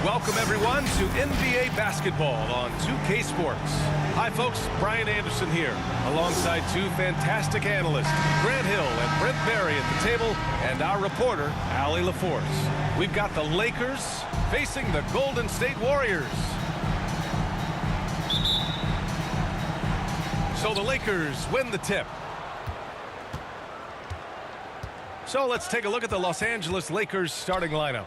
Welcome, everyone, to NBA basketball on 2K Sports. Hi, folks. Brian Anderson here, alongside two fantastic analysts, Grant Hill and Brent Barry at the table, and our reporter, Allie LaForce. We've got the Lakers facing the Golden State Warriors. So the Lakers win the tip. So let's take a look at the Los Angeles Lakers starting lineup.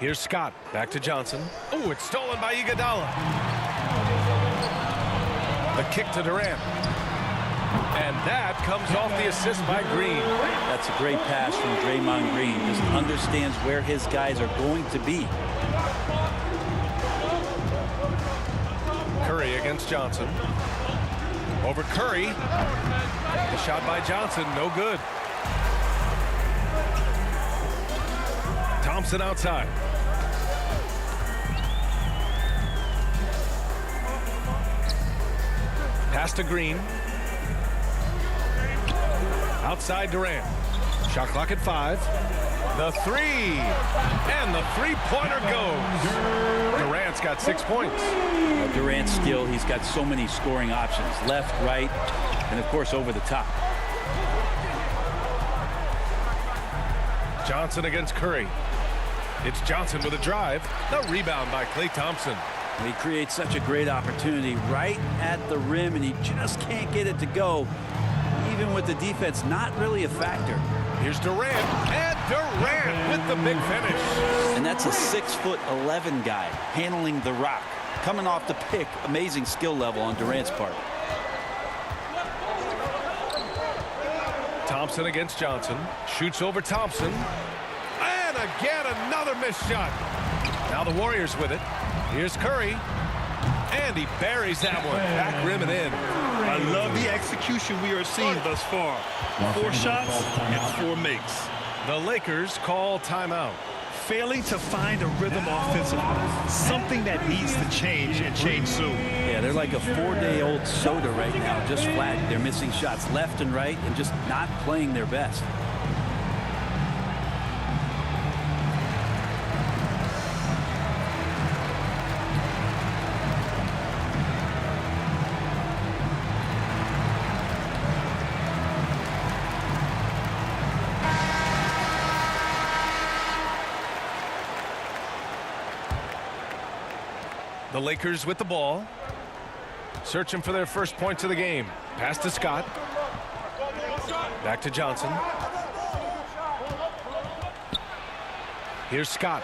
Here's Scott, back to Johnson. Oh, it's stolen by Iguodala. The kick to Durant. And that comes off the assist by Green. That's a great pass from Draymond Green. Just understands where his guys are going to be. Curry against Johnson. Over Curry. The shot by Johnson, no good. Thompson outside. Pass to Green. Outside Durant. Shot clock at 5. The three. And the three-pointer goes. Durant's got 6 points. Durant's skill, he's got so many scoring options. Left, right, and of course over the top. Johnson against Curry. It's Johnson with a drive. The rebound by Klay Thompson. He creates such a great opportunity right at the rim, and he just can't get it to go, even with the defense not really a factor. Here's Durant, and Durant with the big finish. And that's a 6'11" guy handling the rock. Coming off the pick, amazing skill level on Durant's part. Thompson against Johnson. Shoots over Thompson. And again, another missed shot. Now the Warriors with it. Here's Curry. And he buries that one. Back rim and in. I love the execution we are seeing thus far. 4 shots and 4 makes. The Lakers call timeout. Failing to find a rhythm offensively. Something that needs to change and change soon. Yeah, they're like a 4-day-old soda right now, just flat. They're missing shots left and right and just not playing their best. The Lakers with the ball. Searching for their first points of the game. Pass to Scott. Back to Johnson. Here's Scott.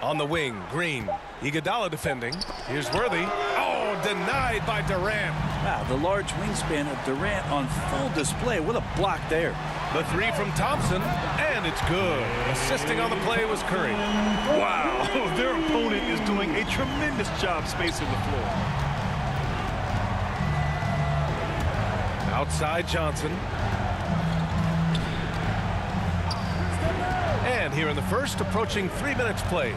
On the wing, Green. Iguodala defending. Here's Worthy. Oh, denied by Durant. Wow, the large wingspan of Durant on full display. What a block there. The three from Thompson, and it's good. Assisting on the play was Curry. Wow, their opponent is doing a tremendous job spacing the floor. Outside Johnson. And here in the first, approaching 3 minutes played.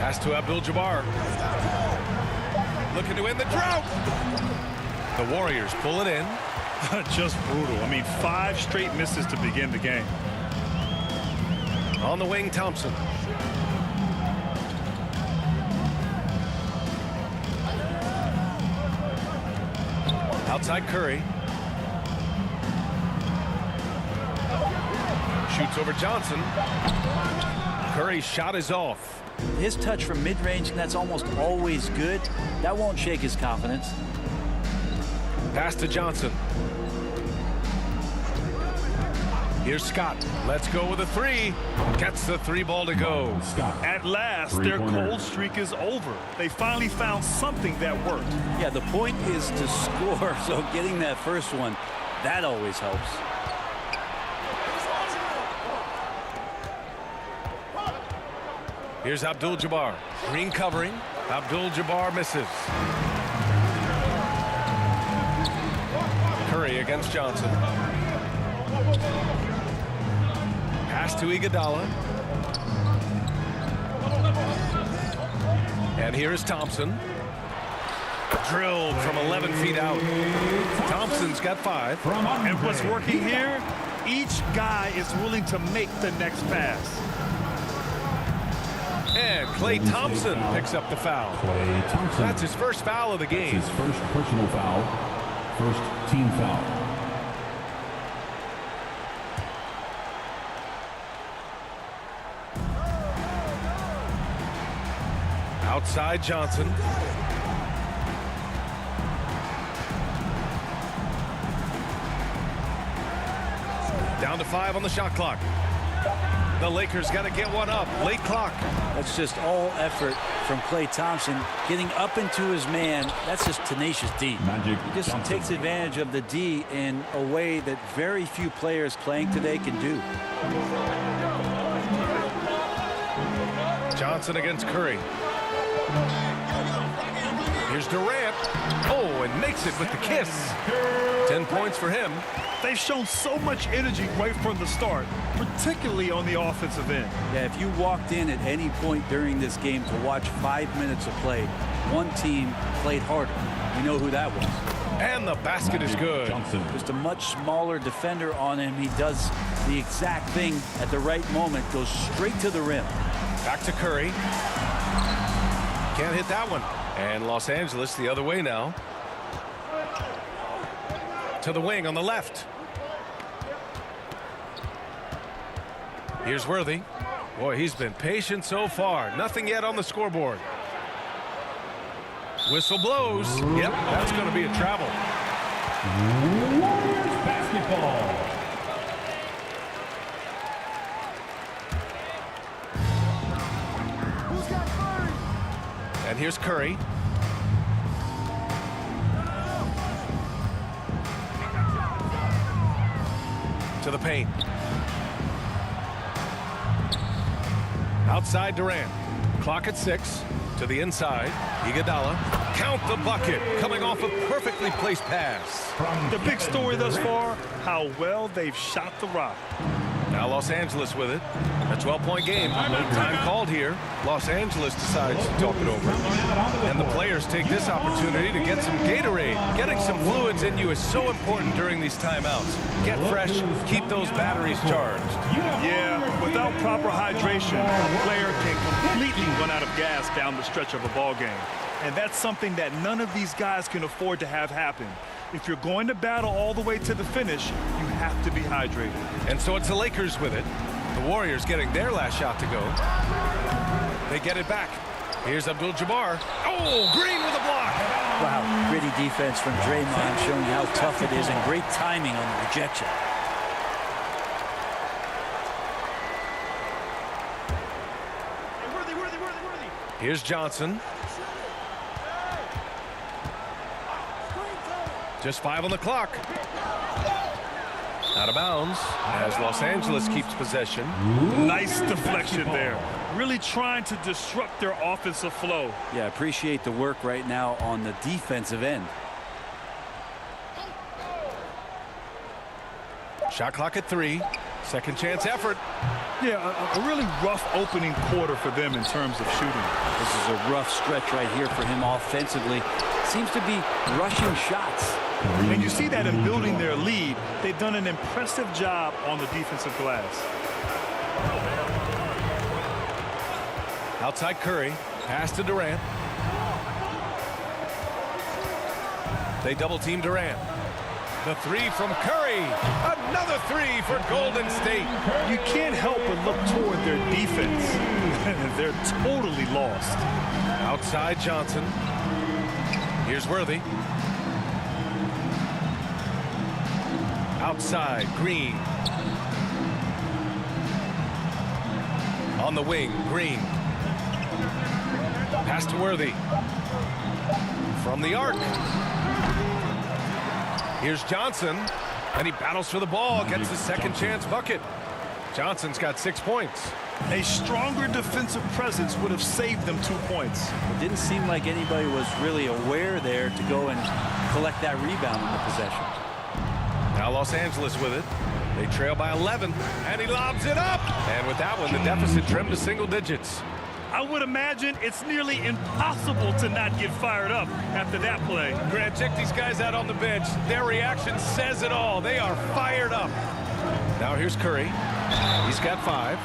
Pass to Abdul-Jabbar. Looking to end the drought. The Warriors pull it in. Just brutal. I mean, 5 straight misses to begin the game. On the wing, Thompson. Outside Curry. Shoots over Johnson. Curry's shot is off. His touch from mid-range, that's almost always good. That won't shake his confidence. Pass to Johnson. Here's Scott. Let's go with a 3. Gets the 3 ball to go. At last, their cold streak is over. They finally found something that worked. Yeah, the point is to score, so getting that first one, that always helps. Here's Abdul-Jabbar. Green covering. Abdul-Jabbar misses. Curry against Johnson. Pass to Iguodala. And here is Thompson. Drilled from 11 feet out. Thompson's got 5. And what's working here, each guy is willing to make the next pass. And Klay Thompson picks up the foul. Klay Thompson. That's his first foul of the game. His first personal foul. First team foul. Outside Johnson. Down to 5 on the shot clock. The Lakers got to get one up. Late clock. That's just all effort from Klay Thompson. Getting up into his man, that's just tenacious D. Magic He just Johnson. takes advantage of the D in a way that very few players playing today can do. Johnson against Curry. Here's Durant. Oh, and makes it with the kiss. 10 points for him. They've shown so much energy right from the start, particularly on the offensive end. Yeah, if you walked in at any point during this game to watch 5 minutes of play, one team played harder. You know who that was. And the basket is good. Johnson. Just a much smaller defender on him. He does the exact thing at the right moment, goes straight to the rim. Back to Curry. Can't hit that one. And Los Angeles the other way now. To the wing on the left. Here's Worthy. Boy, he's been patient so far. Nothing yet on the scoreboard. Whistle blows. Yep, that's going to be a travel. Warriors basketball. And here's Curry. To the paint. Outside Durant. Clock at 6. To the inside. Iguodala. Count the bucket. Coming off a perfectly placed pass. The big story thus far, how well they've shot the rock. Now Los Angeles with it. A 12-point game. Time called here. Los Angeles decides to talk it over. And the players take this opportunity to get some Gatorade. Getting some fluids in you is so important during these timeouts. Get fresh. Keep those batteries charged. Yeah, without proper hydration, a player can completely run out of gas down the stretch of a ball game. And that's something that none of these guys can afford to have happen. If you're going to battle all the way to the finish, you have to be hydrated. And so it's the Lakers with it. The Warriors getting their last shot to go. They get it back. Here's Abdul-Jabbar. Oh, Green with a block. Wow, gritty defense from Draymond, showing how tough it is, and great timing on the rejection. Here's Johnson. Just 5 on the clock. Out of bounds as Los Angeles keeps possession. Nice deflection there. Really trying to disrupt their offensive flow. Yeah, appreciate the work right now on the defensive end. Shot clock at 3. Second chance effort. Yeah, a really rough opening quarter for them in terms of shooting. This is a rough stretch right here for him offensively. Seems to be rushing shots. And you see that in building their lead. They've done an impressive job on the defensive glass. Outside Curry. Pass to Durant. They double team Durant. The 3 from Curry. Another 3 for Golden State. You can't help but look toward their defense. They're totally lost. Outside Johnson. Here's Worthy. Outside Green. On the wing, Green. Pass to Worthy. From the arc. Here's Johnson. And he battles for the ball. Gets his second chance bucket. Johnson's got 6 points. A stronger defensive presence would have saved them 2 points. It didn't seem like anybody was really aware there to go and collect that rebound in the possession. Now Los Angeles with it. They trail by 11. And he lobs it up. And with that one, the deficit trimmed to single digits. I I would imagine it's nearly impossible to not get fired up after that play. Grant, check these guys out on the bench. Their reaction says it all. They are fired up. Now here's Curry. He's got 5.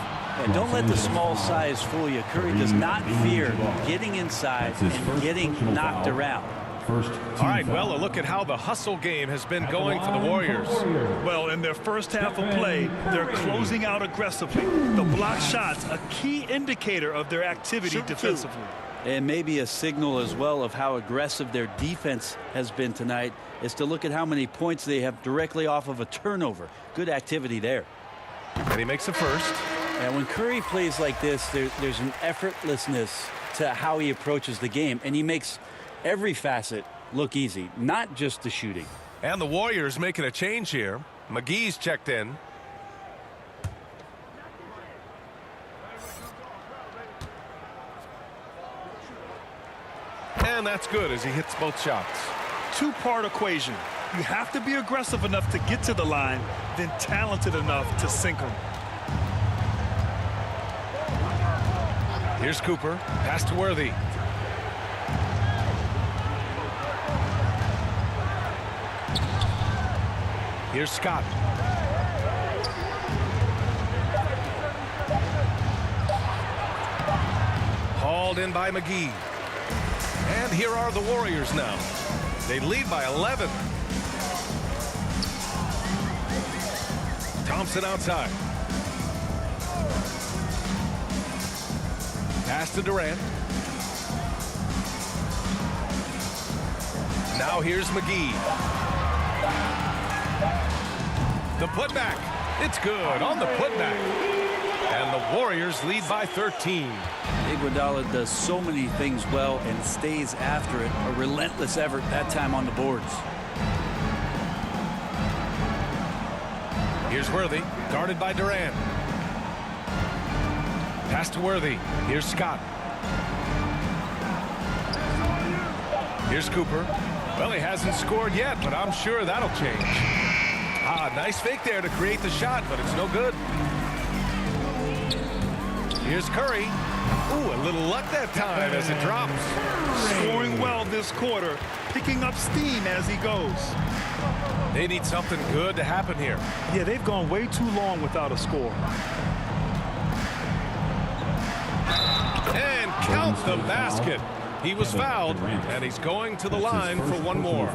And don't let the small size fool you. Curry does not fear getting inside and getting knocked around. First All right, well, a look at how the hustle game has been going for the Warriors. Well, in their first half of play, they're closing out aggressively. The block shots, a key indicator of their activity defensively. And maybe a signal as well of how aggressive their defense has been tonight is to look at how many points they have directly off of a turnover. Good activity there. And he makes the first. And when Curry plays like this, there's an effortlessness to how he approaches the game. And he makes every facet look easy, not just the shooting. And the Warriors making a change here. McGee's checked in. And that's good as he hits both shots. Two-part equation. You have to be aggressive enough to get to the line, then talented enough to sink them. Here's Cooper. Pass to Worthy. Here's Scott. Hauled in by McGee. And here are the Warriors now. They lead by 11. Thompson outside. Pass to Durant. Now here's McGee. The putback. It's good on the putback. And the Warriors lead by 13. Iguodala does so many things well and stays after it. A relentless effort that time on the boards. Here's Worthy, guarded by Durant. Pass to Worthy. Here's Scott. Here's Cooper. Well, he hasn't scored yet, but I'm sure that'll change. Nice fake there to create the shot, but it's no good. Here's Curry. Ooh, a little luck that time as it drops. Scoring well this quarter, picking up steam as he goes. They need something good to happen here. Yeah, they've gone way too long without a score. And count the basket. He was fouled, and he's going to the line for one more.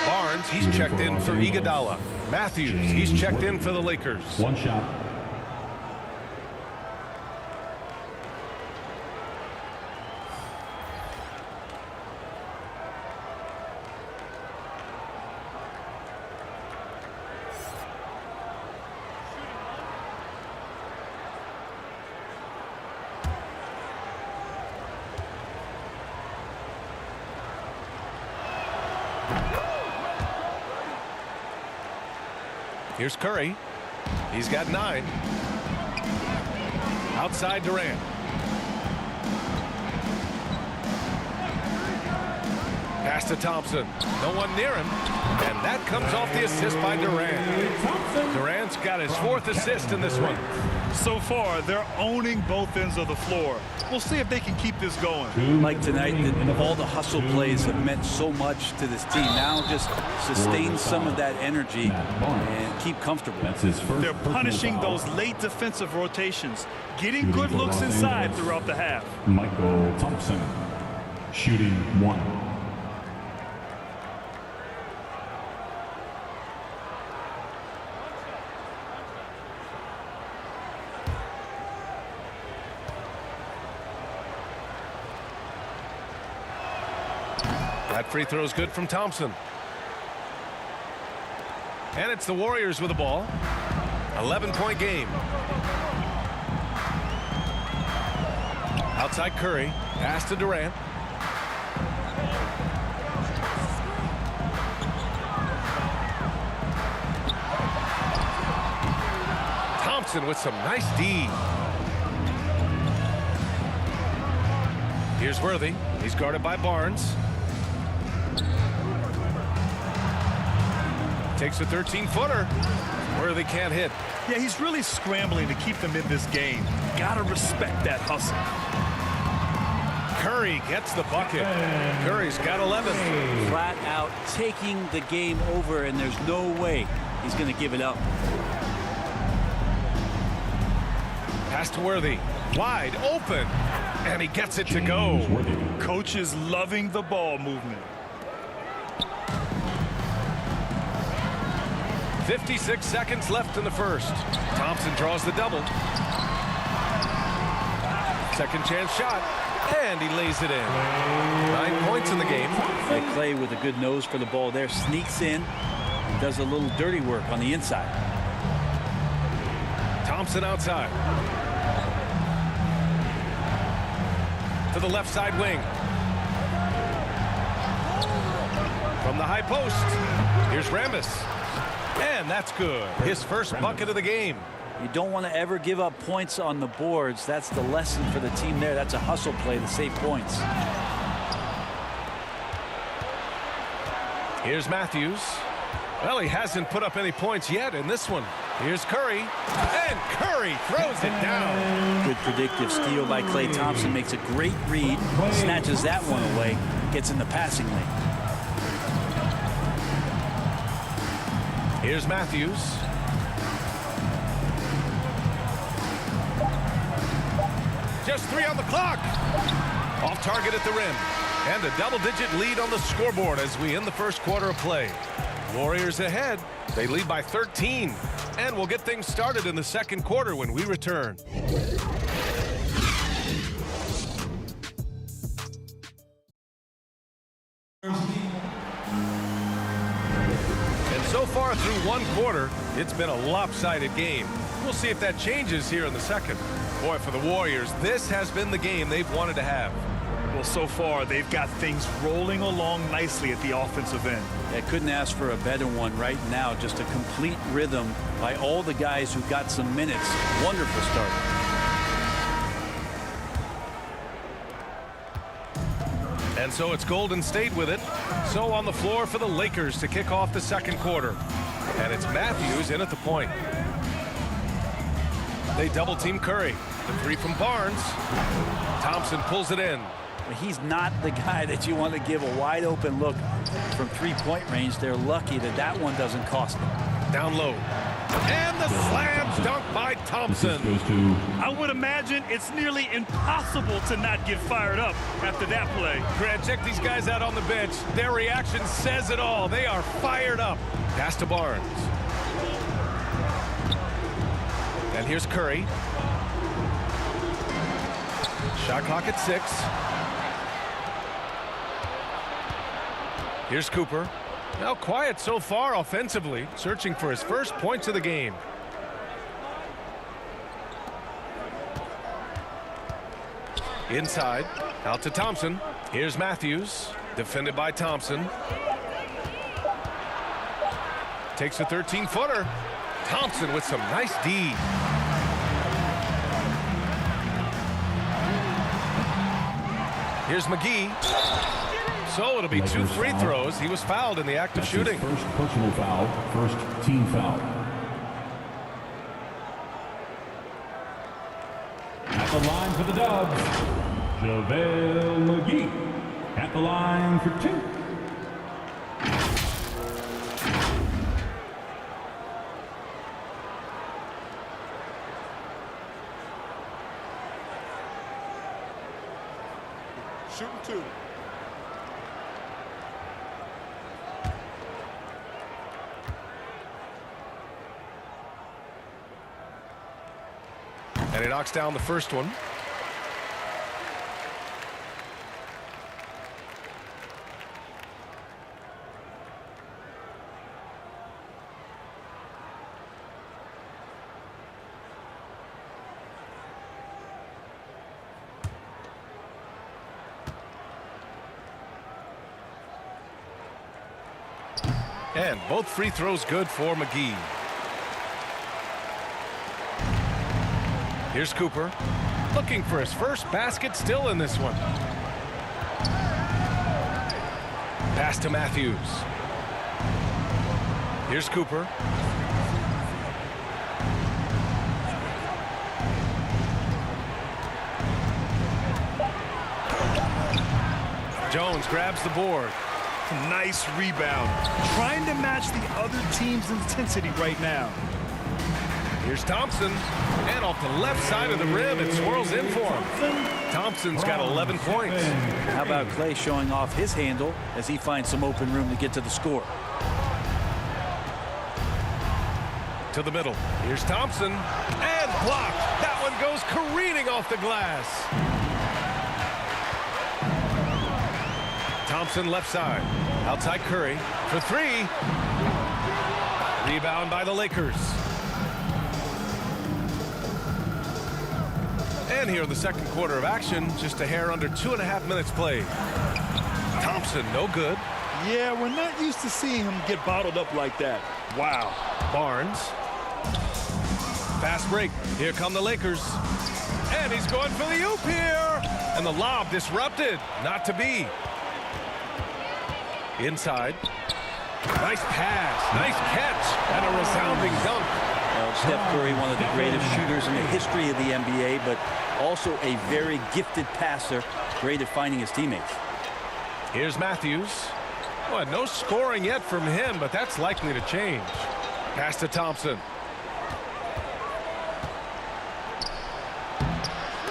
Barnes, he's checked in for Iguodala. Matthews, he's checked in for the Lakers. One shot. Here's Curry. He's got 9. Outside Durant. Pass to Thompson. No one near him. And that comes off the assist by Durant. Durant's got his 4th assist in this one. So far, they're owning both ends of the floor. We'll see if they can keep this going. Like tonight, all the hustle plays have meant so much to this team. Now just sustain some of that energy and keep comfortable. They're punishing those late defensive rotations, getting good looks inside throughout the half. Michael Thompson, shooting 1. That free throw is good from Thompson. And it's the Warriors with the ball. 11-point game. Outside Curry. Pass to Durant. Thompson with some nice D. Here's Worthy. He's guarded by Barnes. Takes a 13-footer. Worthy can't hit. Yeah, he's really scrambling to keep them in this game. Gotta respect that hustle. Curry gets the bucket. Curry's got 11. Flat out taking the game over, and there's no way he's going to give it up. Pass to Worthy. Wide open. And he gets it to go. Coach is loving the ball movement. 56 seconds left in the first. Thompson draws the double. Second chance shot. And he lays it in. 9 points in the game. Clay with a good nose for the ball there. Sneaks in and does a little dirty work on the inside. Thompson outside. To the left side wing. From the high post. Here's Rambis. And that's good. His first bucket of the game. You don't want to ever give up points on the boards. That's the lesson for the team there. That's a hustle play to save points. Here's Matthews. Well, he hasn't put up any points yet in this one. Here's Curry. And Curry throws it down. Good predictive steal by Klay Thompson. Makes a great read. Snatches that one away. Gets in the passing lane. Here's Matthews. Just 3 on the clock. Off target at the rim. And a double-digit lead on the scoreboard as we end the first quarter of play. Warriors ahead. They lead by 13. And we'll get things started in the second quarter when we return. And so far through one quarter, it's been a lopsided game. We'll see if that changes here in the second. Boy, for the Warriors, this has been the game they've wanted to have. Well, so far, they've got things rolling along nicely at the offensive end. I couldn't ask for a better one right now. Just a complete rhythm by all the guys who got some minutes. Wonderful start. And so it's Golden State with it. So on the floor for the Lakers to kick off the second quarter. And it's Matthews in at the point. They double team Curry. The three from Barnes. Thompson pulls it in. He's not the guy that you want to give a wide open look from three-point range. They're lucky that that one doesn't cost them. Down low. And the slam dunk by Thompson. I would imagine it's nearly impossible to not get fired up after that play. Grant, check these guys out on the bench. Their reaction says it all. They are fired up. Pass to Barnes. And here's Curry. Shot clock at 6. Here's Cooper. Now quiet so far offensively, searching for his first points of the game. Inside, out to Thompson. Here's Matthews, defended by Thompson. Takes a 13-footer. Thompson with some nice D. Here's McGee. So it'll be 2 free throws. He was fouled in the act of shooting. First personal foul, first team foul. At the line for the Dubs, JaVale McGee. At the line for 2. Shooting 2. And he knocks down the first one. And both free throws good for McGee. Here's Cooper, looking for his first basket, still in this one. Pass to Matthews. Here's Cooper. Jones grabs the board. Nice rebound. Trying to match the other team's intensity right now. Here's Thompson. And off the left side of the rim, it swirls in for him. Thompson's got 11 points. How about Clay showing off his handle as he finds some open room to get to the score? To the middle. Here's Thompson. And blocked. That one goes careening off the glass. Thompson left side. Outside Curry for three. Rebound by the Lakers. And here in the second quarter of action, just a hair under 2.5 minutes played. Thompson, no good. Yeah, we're not used to seeing him get bottled up like that. Wow. Barnes. Fast break. Here come the Lakers. And he's going for the oop here. And the lob disrupted. Not to be. Inside. Nice pass. Nice catch. And a resounding dunk. Steph Curry, one of the greatest shooters in the history of the NBA, but also a very gifted passer, great at finding his teammates. Here's Matthews. Well, no scoring yet from him, but that's likely to change. Pass to Thompson.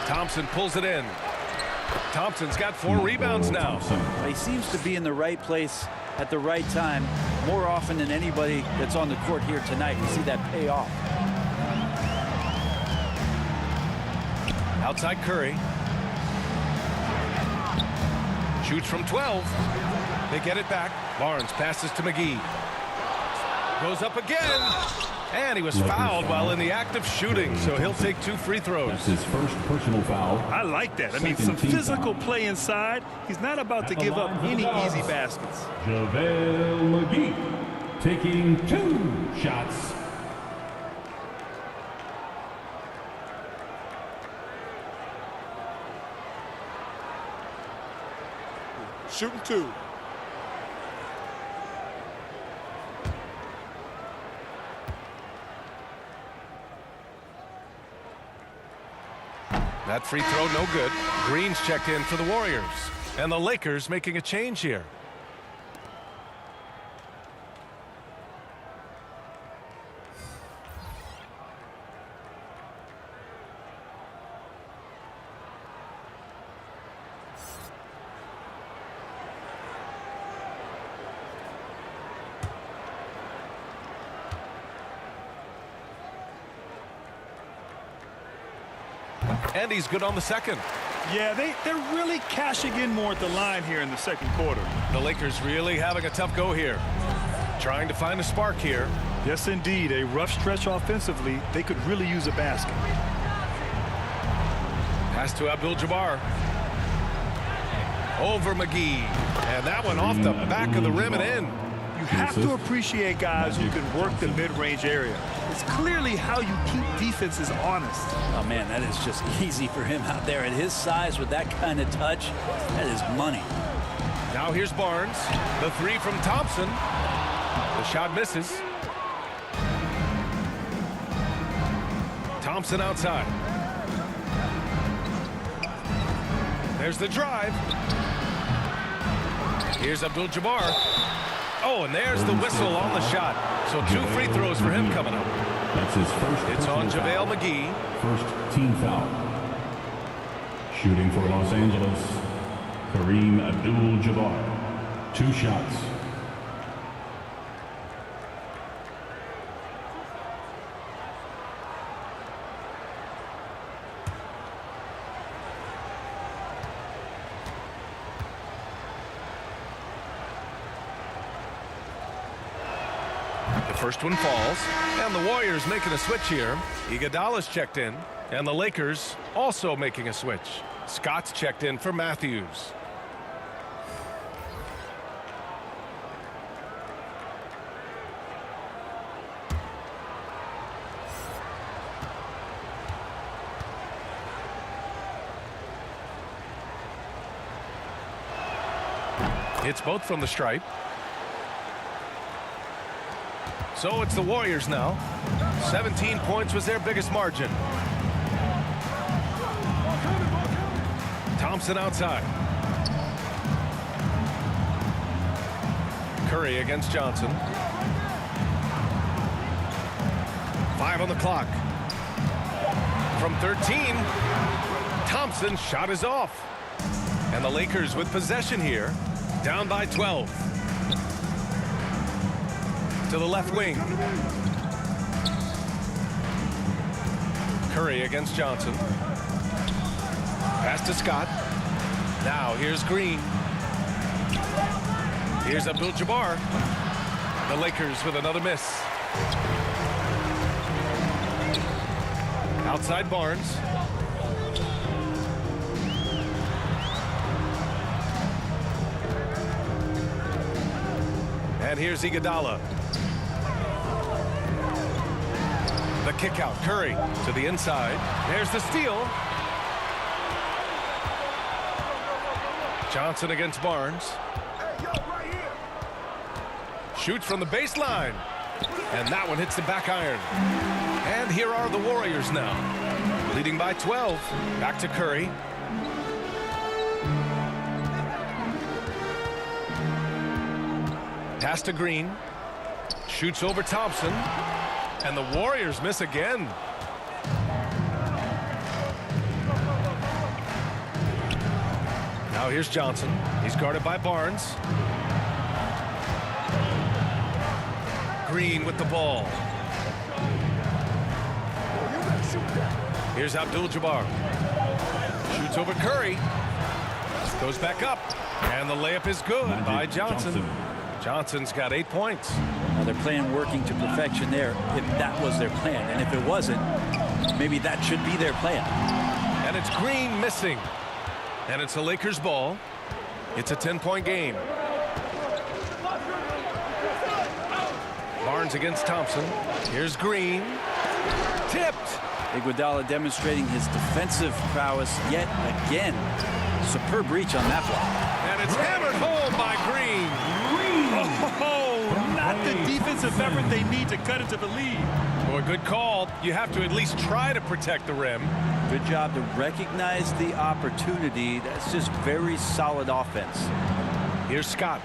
Thompson pulls it in. Thompson's got 4 rebounds now. He seems to be in the right place at the right time more often than anybody that's on the court here tonight. You see that pay off. Outside Curry. Shoots from 12. They get it back. Barnes passes to McGee. Goes up again. And he was fouled while in the act of shooting, so he'll take 2 free throws. That's his first personal foul. I like that. I mean, some physical play inside. He's not about to give up any easy baskets. JaVale McGee taking 2 shots. Shooting 2. That free throw no good. Green's checked in for the Warriors. And the Lakers making a change here. And he's good on the second. Yeah, they're really cashing in more at the line here in the second quarter. The Lakers really having a tough go here. Trying to find a spark here. Yes, indeed. A rough stretch offensively. They could really use a basket. Pass to Abdul-Jabbar. Over McGee. And that one off the back of the rim and in. You have to appreciate guys who can work the mid-range area. It's clearly how you keep defenses honest. Oh, man, that is just easy for him out there. At his size with that kind of touch, that is money. Now here's Barnes. The 3 from Thompson. The shot misses. Thompson outside. There's the drive. Here's Abdul-Jabbar. Oh, and there's the whistle on the shot. So 2 free throws for him coming up. That's his first. It's on JaVale McGee. First team foul. Shooting for Los Angeles, Kareem Abdul-Jabbar. 2 shots. The first one falls, and the Warriors making a switch here. Iguodala's checked in, and the Lakers also making a switch. Scott's checked in for Matthews. Hits both from the stripe. So it's the Warriors now. 17 points was their biggest margin. Thompson outside. Curry against Johnson. 5 on the clock. From 13, Thompson's shot is off. And the Lakers with possession here, down by 12. To the left wing. Curry against Johnson. Pass to Scott. Now here's Green. Here's Abdul-Jabbar. The Lakers with another miss. Outside Barnes. And here's Iguodala. The kick out. Curry to the inside. There's the steal. Johnson against Barnes. Shoots from the baseline. And that one hits the back iron. And here are the Warriors now. Leading by 12. Back to Curry. Pass to Green. Shoots over Thompson. And the Warriors miss again. Now here's Johnson. He's guarded by Barnes. Green with the ball. Here's Abdul-Jabbar. Shoots over Curry. Goes back up. And the layup is good by Johnson. Johnson's got 8 points. Now they're playing working to perfection there, if that was their plan. And if it wasn't, maybe that should be their plan. And it's Green missing. And it's the Lakers ball. It's a 10-point game. Barnes against Thompson. Here's Green. Tipped. Iguodala demonstrating his defensive prowess yet again. Superb reach on that block. And it's hammered home by Green. Oh, not the defensive effort they need to cut into the lead. Boy, good call. You have to at least try to protect the rim. Good job to recognize the opportunity. That's just very solid offense. Here's Scott.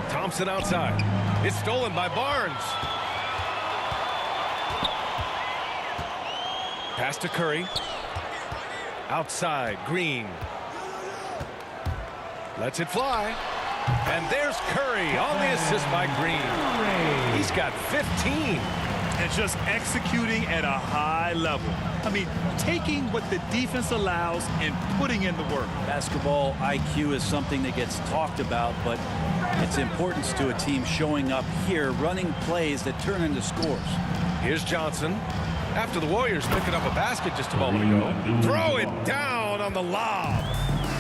Thompson outside. It's stolen by Barnes. Pass to Curry. Outside, Green. Lets it fly. And there's Curry on the assist by Green. He's got 15. And just executing at a high level. I mean, taking what the defense allows and putting in the work. Basketball IQ is something that gets talked about, but its importance to a team showing up here, running plays that turn into scores. Here's Johnson. After the Warriors picking up a basket just a moment ago. Throw it down on the lob.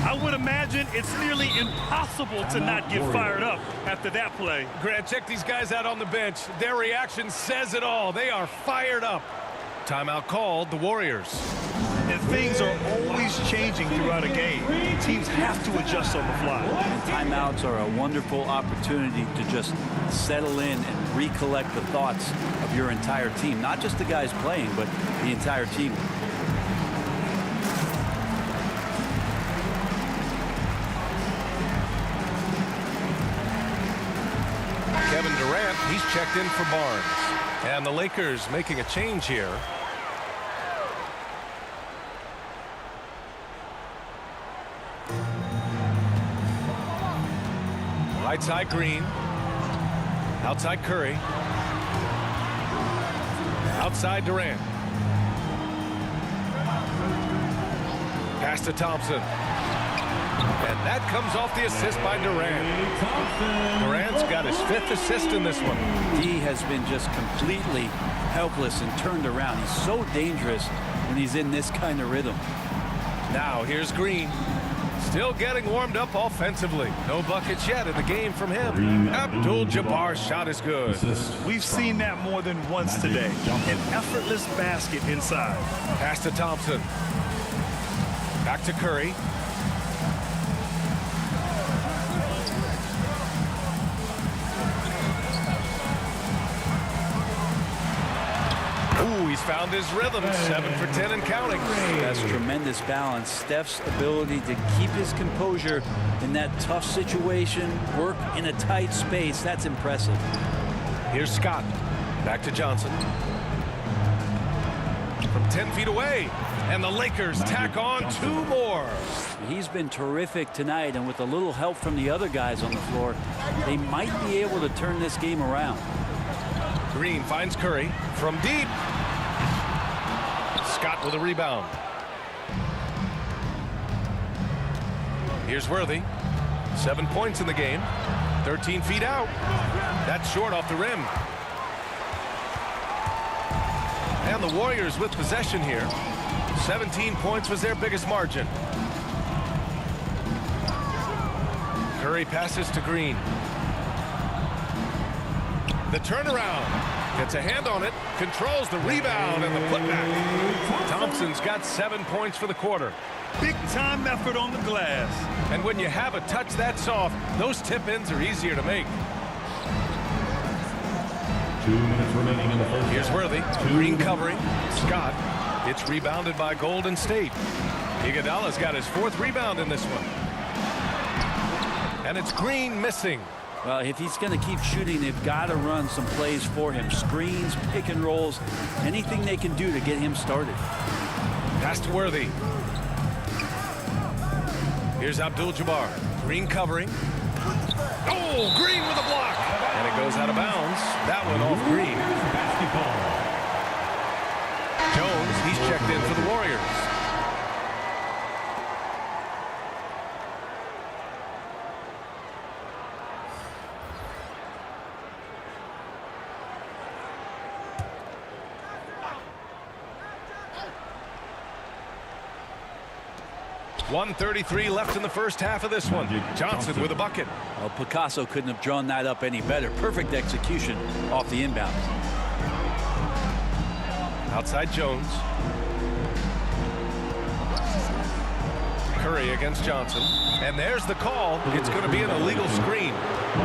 I would imagine it's nearly impossible to not get fired up after that play. Grant, check these guys out on the bench. Their reaction says it all. They are fired up. Timeout called, the Warriors. And things are always changing throughout a game. Teams have to adjust on the fly. And timeouts are a wonderful opportunity to just settle in and recollect the thoughts of your entire team. Not just the guys playing, but the entire team. Kevin Durant, he's checked in for Barnes. And the Lakers making a change here. Right side Green. Outside Curry. Outside Durant. Pass to Thompson. And that comes off the assist by Durant. Durant's got his 5th assist in this one. He has been just completely helpless and turned around. He's so dangerous when he's in this kind of rhythm. Now here's Green. Still getting warmed up offensively. No buckets yet in the game from him. Abdul-Jabbar's shot is good. We've seen that more than once today. An effortless basket inside. Pass to Thompson. Back to Curry. Ooh, he's found his rhythm. 7 for 10 and counting. That's tremendous balance. Steph's ability to keep his composure in that tough situation, work in a tight space, that's impressive. Here's Scott. Back to Johnson. From 10 feet away. And the Lakers tack on 2 more. He's been terrific tonight, and with a little help from the other guys on the floor, they might be able to turn this game around. Green finds Curry from deep. Scott with a rebound. Here's Worthy. 7 points in the game. 13 feet out. That's short off the rim. And the Warriors with possession here. 17 points was their biggest margin. Curry passes to Green. The turnaround. Gets a hand on it. Controls the rebound and the putback. Thompson's got 7 points for the quarter. Big time effort on the glass. And when you have a touch that soft, those tip-ins are easier to make. 2 minutes remaining in the first. Here's Worthy. Green covering. Scott. It's rebounded by Golden State. Iguodala's got his 4th rebound in this one. And it's Green missing. Well, if he's going to keep shooting, they've got to run some plays for him. Screens, pick and rolls, anything they can do to get him started. Pass to Worthy. Here's Abdul-Jabbar. Green covering. Oh, Green with a block. And it goes out of bounds. That one off Green. Basketball. Jones, he's checked in for the Warriors. .133 left in the first half of this one. Johnson with a bucket. Well, Picasso couldn't have drawn that up any better. Perfect execution off the inbound. Outside Jones. Curry against Johnson. And there's the call. It's going to be an illegal screen.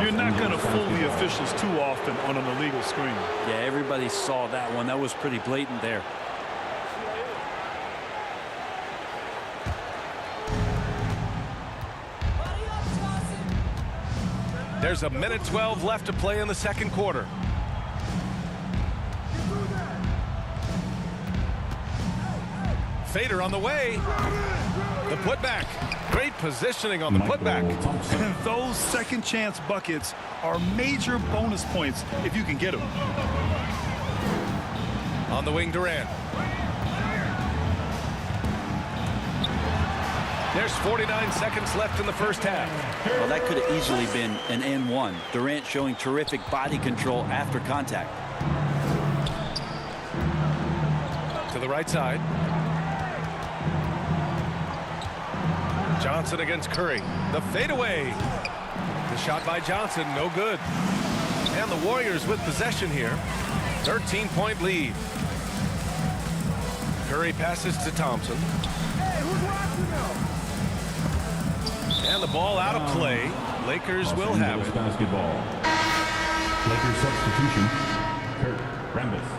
You're not going to fool the officials too often on an illegal screen. Yeah, everybody saw that one. That was pretty blatant there. There's 1:12 left to play in the second quarter. Fader on the way. The putback. Great positioning on the putback. And those second chance buckets are major bonus points if you can get them. On the wing, Durant. There's 49 seconds left in the first half. Well, that could have easily been an N1. Durant showing terrific body control after contact. To the right side. Johnson against Curry. The fadeaway. The shot by Johnson, no good. And the Warriors with possession here. 13-point lead. Curry passes to Thompson. And the ball out of play. Lakers will have it. Basketball. Lakers substitution. Kurt Rambis.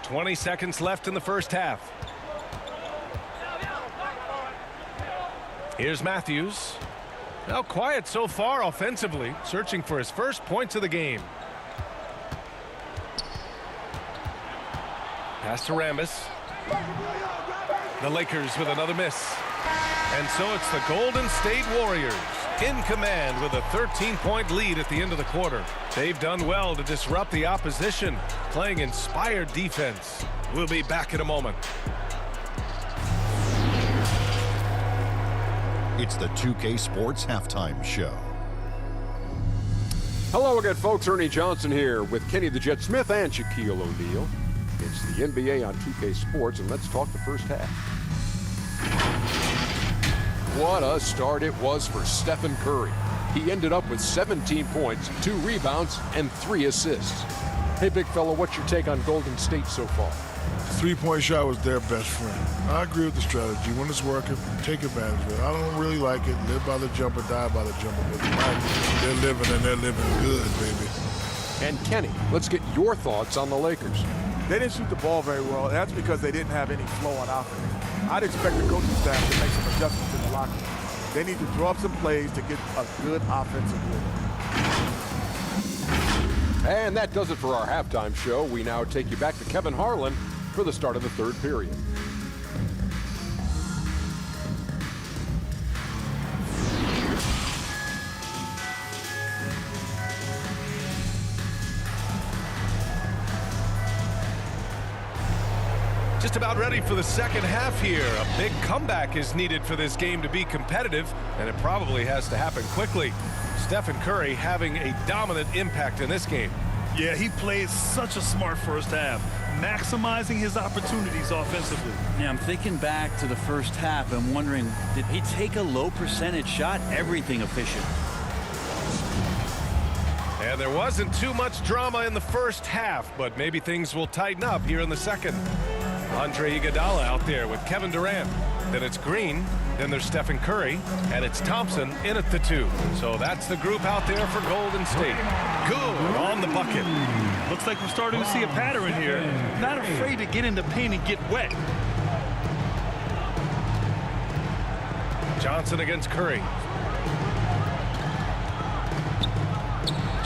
.20 seconds left in the first half. Here's Matthews. Now quiet so far offensively, searching for his first points of the game. Pass to Rambis. The Lakers with another miss. And so it's the Golden State Warriors in command with a 13-point lead at the end of the quarter. They've done well to disrupt the opposition, playing inspired defense. We'll be back in a moment. It's the 2K Sports Halftime Show. Hello again, folks. Ernie Johnson here with Kenny the Jet Smith and Shaquille O'Neal. It's the NBA on 2K Sports, and let's talk the first half. What a start it was for Stephen Curry. He ended up with 17 points, 2 rebounds, and 3 assists. Hey, big fella, what's your take on Golden State so far? The three-point shot was their best friend. I agree with the strategy. When it's working, take advantage of it. I don't really like it. Live by the jumper, die by the jumper. But they're living, and they're living good, baby. And Kenny, let's get your thoughts on the Lakers. They didn't shoot the ball very well. That's because they didn't have any flow on offense. I'd expect the coaching staff to make some adjustments in the locker room. They need to draw up some plays to get a good offensive rhythm. And that does it for our halftime show. We now take you back to Kevin Harlan for the start of the third period. Just about ready for the second half here. A big comeback is needed for this game to be competitive, and it probably has to happen quickly. Stephen Curry having a dominant impact in this game. Yeah, he played such a smart first half, maximizing his opportunities offensively. Yeah, I'm thinking back to the first half and wondering, did he take a low percentage shot? Everything efficient. And there wasn't too much drama in the first half, but maybe things will tighten up here in the second. Andre Iguodala out there with Kevin Durant. Then it's Green. Then there's Stephen Curry. And it's Thompson in at the 2. So that's the group out there for Golden State. Good on the bucket. Looks like we're starting to see a pattern here. Not afraid to get in the paint and get wet. Johnson against Curry.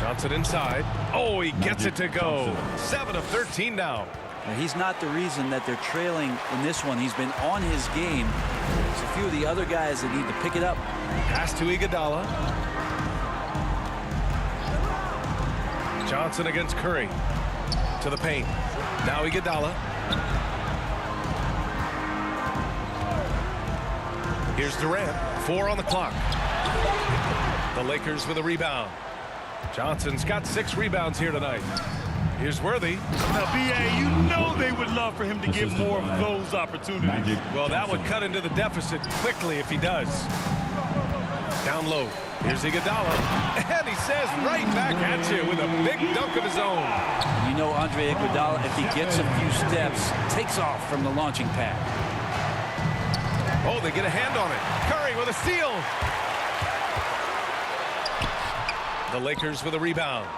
Johnson inside. Oh, he gets it to go. 7 of 13 now. Now, he's not the reason that they're trailing in this one. He's been on his game. There's a few of the other guys that need to pick it up. Pass to Iguodala. Johnson against Curry. To the paint. Now Iguodala. Here's Durant. 4 on the clock. The Lakers with a rebound. Johnson's got 6 rebounds here tonight. Here's Worthy. Now, B.A., you know they would love for him to get more of those opportunities. Well, that would cut into the deficit quickly if he does. Down low. Here's Iguodala. And he says right back at you with a big dunk of his own. You know Andre Iguodala, if he gets a few steps, takes off from the launching pad. Oh, they get a hand on it. Curry with a steal. The Lakers with a rebound.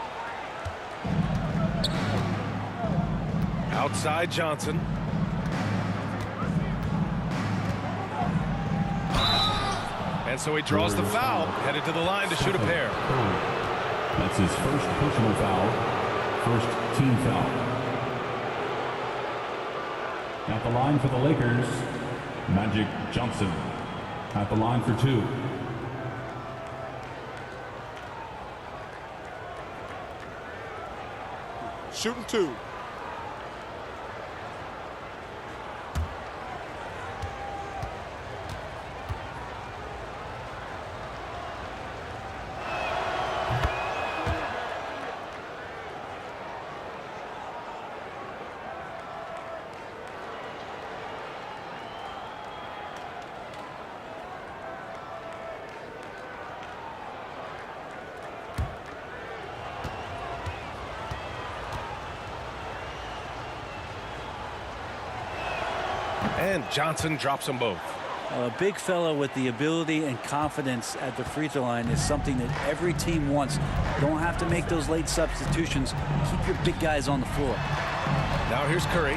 Outside Johnson. And so he draws the foul, headed to the line to shoot a pair. That's his first personal foul, first team foul. At the line for the Lakers, Magic Johnson. At the line for 2. Shooting 2. And Johnson drops them both. A big fella with the ability and confidence at the free throw line is something that every team wants. Don't have to make those late substitutions. Keep your big guys on the floor. Now here's Curry.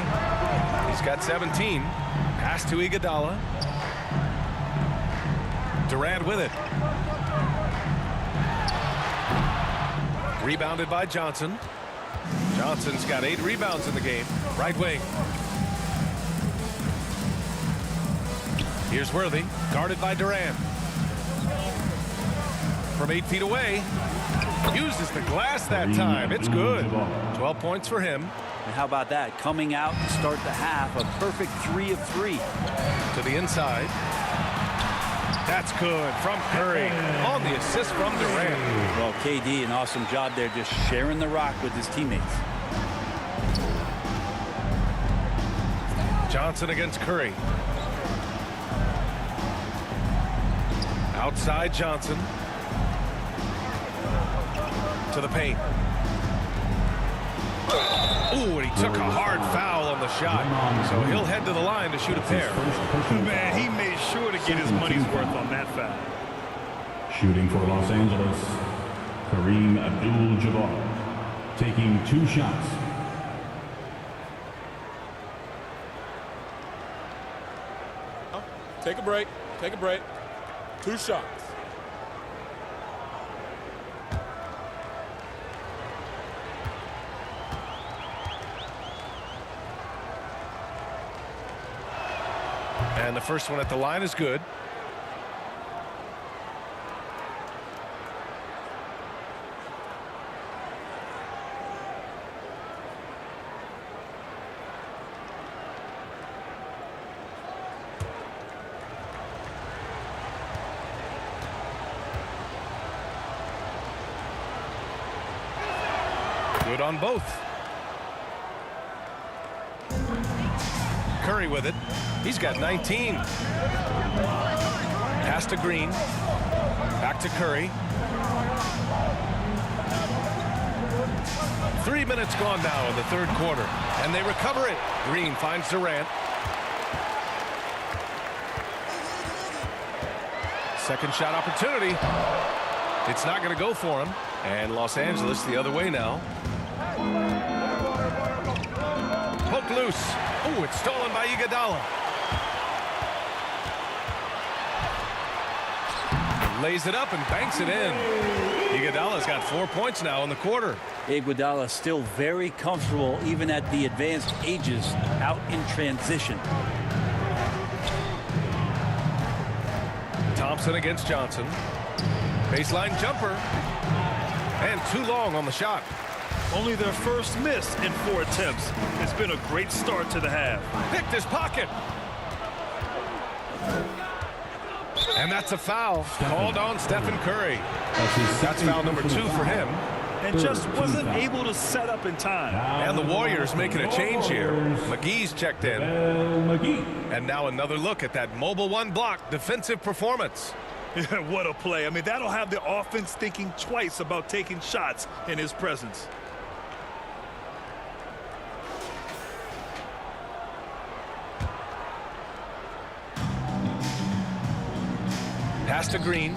He's got 17. Pass to Iguodala. Durant with it. Rebounded by Johnson. Johnson's got 8 rebounds in the game. Right wing. Here's Worthy, guarded by Durant. From 8 feet away, uses the glass that time. It's good. 12 points for him. And how about that? Coming out to start the half, a perfect 3 of 3. To the inside. That's good from Curry on the assist from Durant. Well, KD, an awesome job there, just sharing the rock with his teammates. Johnson against Curry. Outside Johnson. To the paint. Ooh, and he took a hard foul on the shot, so he'll head to the line to shoot a pair. Man, he made sure to get his money's worth on that foul. Shooting for Los Angeles, Kareem Abdul-Jabbar, taking 2 shots. Take a break. Take a break. 2 shots. And the first one at the line is good. Good on both. Curry with it. He's got 19. Pass to Green. Back to Curry. 3 minutes gone now in the third quarter. And they recover it. Green finds Durant. Second shot opportunity. It's not going to go for him. And Los Angeles the other way now. Poke loose. Oh, it's stolen by Iguodala. Lays it up and banks it in. Iguodala's got 4 points now in the quarter. Iguodala still very comfortable even at the advanced ages out in transition. Thompson against Johnson. Baseline jumper. And too long on the shot. Only their first miss in 4 attempts. It's been a great start to the half. Picked his pocket. And that's a foul called on Stephen Curry. That's foul number 2 for him. And just wasn't able to set up in time. And the Warriors making a change here. McGee's checked in. And now another look at that mobile 1 block defensive performance. What a play. I mean, that'll have the offense thinking twice about taking shots in his presence. Pass to Green.